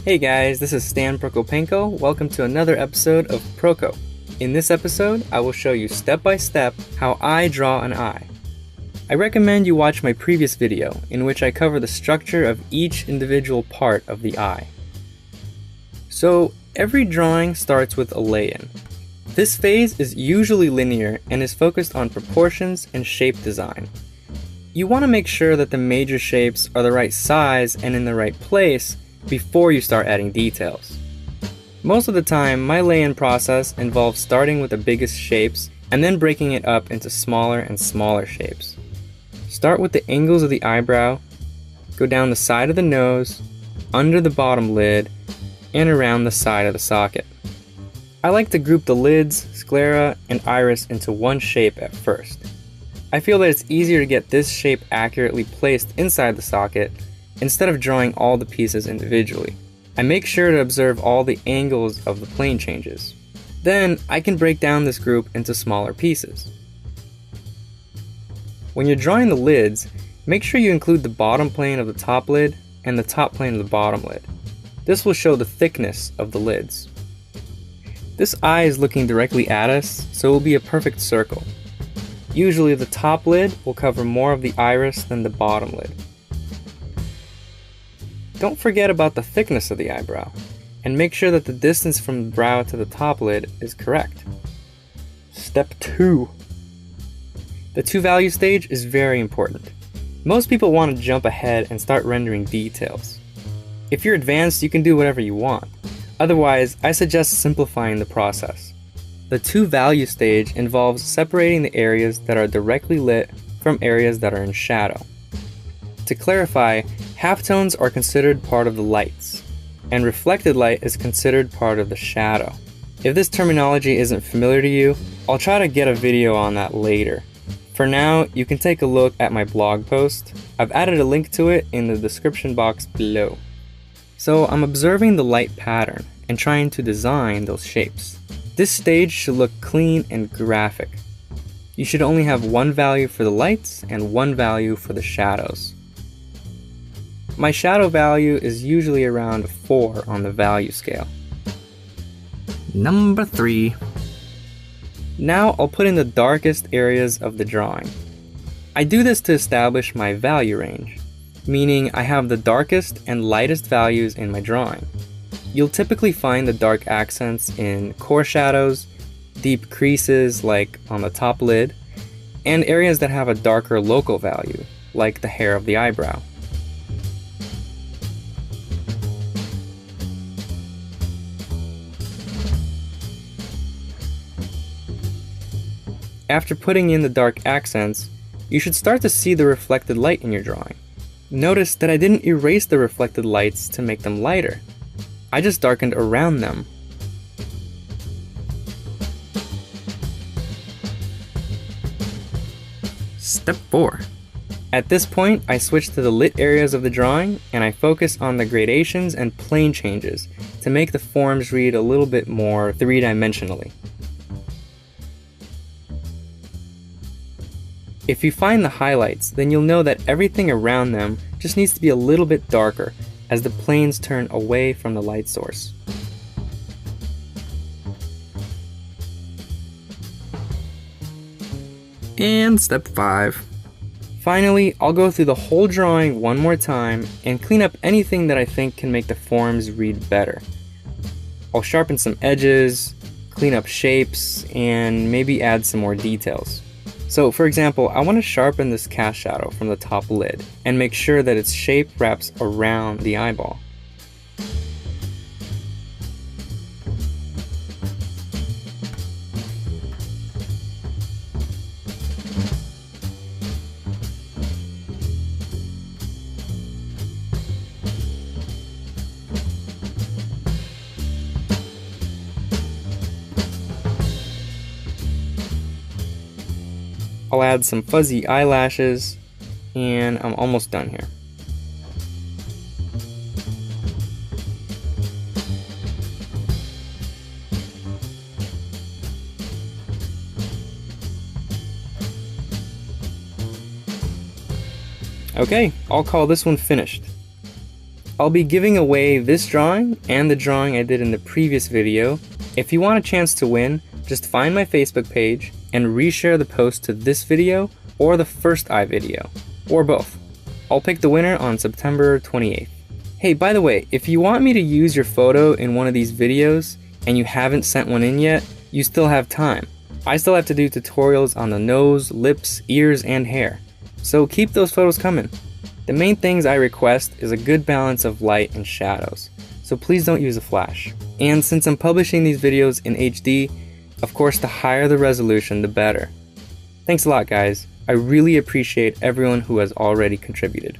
Hey guys, this is Stan Prokopenko. Welcome to another episode of Proko. In this episode, I will show you step by step how I draw an eye. I recommend you watch my previous video in which I cover the structure of each individual part of the eye. So, every drawing starts with a lay-in. This phase is usually linear and is focused on proportions and shape design. You want to make sure that the major shapes are the right size and in the right place before you start adding details. Most of the time, my lay-in process involves starting with the biggest shapes and then breaking it up into smaller and smaller shapes. Start with the angles of the eyebrow, go down the side of the nose, under the bottom lid, and around the side of the socket. I like to group the lids, sclera, and iris into one shape at first. I feel that it's easier to get this shape accurately placed inside the socket instead of drawing all the pieces individually. I make sure to observe all the angles of the plane changes. Then I can break down this group into smaller pieces. When you're drawing the lids, make sure you include the bottom plane of the top lid and the top plane of the bottom lid. This will show the thickness of the lids. This eye is looking directly at us, so it will be a perfect circle. Usually the top lid will cover more of the iris than the bottom lid. Don't forget about the thickness of the eyebrow, and make sure that the distance from the brow to the top lid is correct. Step 2. The two-value stage is very important. Most people want to jump ahead and start rendering details. If you're advanced, you can do whatever you want. Otherwise, I suggest simplifying the process. The two-value stage involves separating the areas that are directly lit from areas that are in shadow. To clarify, halftones are considered part of the lights, and reflected light is considered part of the shadow. If this terminology isn't familiar to you, I'll try to get a video on that later. For now, you can take a look at my blog post. I've added a link to it in the description box below. So I'm observing the light pattern and trying to design those shapes. This stage should look clean and graphic. You should only have one value for the lights and one value for the shadows. My shadow value is usually around 4 on the value scale. Number 3. Now I'll put in the darkest areas of the drawing. I do this to establish my value range, meaning I have the darkest and lightest values in my drawing. You'll typically find the dark accents in core shadows, deep creases like on the top lid, and areas that have a darker local value, like the hair of the eyebrow. After putting in the dark accents, you should start to see the reflected light in your drawing. Notice that I didn't erase the reflected lights to make them lighter. I just darkened around them. Step 4. At this point, I switch to the lit areas of the drawing and I focus on the gradations and plane changes to make the forms read a little bit more three-dimensionally. If you find the highlights, then you'll know that everything around them just needs to be a little bit darker as the planes turn away from the light source. And step 5. Finally, I'll go through the whole drawing one more time and clean up anything that I think can make the forms read better. I'll sharpen some edges, clean up shapes, and maybe add some more details. So for example, I want to sharpen this cast shadow from the top lid and make sure that its shape wraps around the eyeball. I'll add some fuzzy eyelashes, and I'm almost done here. Okay, I'll call this one finished. I'll be giving away this drawing and the drawing I did in the previous video. If you want a chance to win, just find my Facebook page and reshare the post to this video or the first eye video, or both. I'll pick the winner on September 28th. Hey, by the way, if you want me to use your photo in one of these videos and you haven't sent one in yet, you still have time. I still have to do tutorials on the nose, lips, ears, and hair. So keep those photos coming. The main things I request is a good balance of light and shadows, so please don't use a flash. And since I'm publishing these videos in HD, of course the higher the resolution, the better. Thanks a lot, guys. I really appreciate everyone who has already contributed.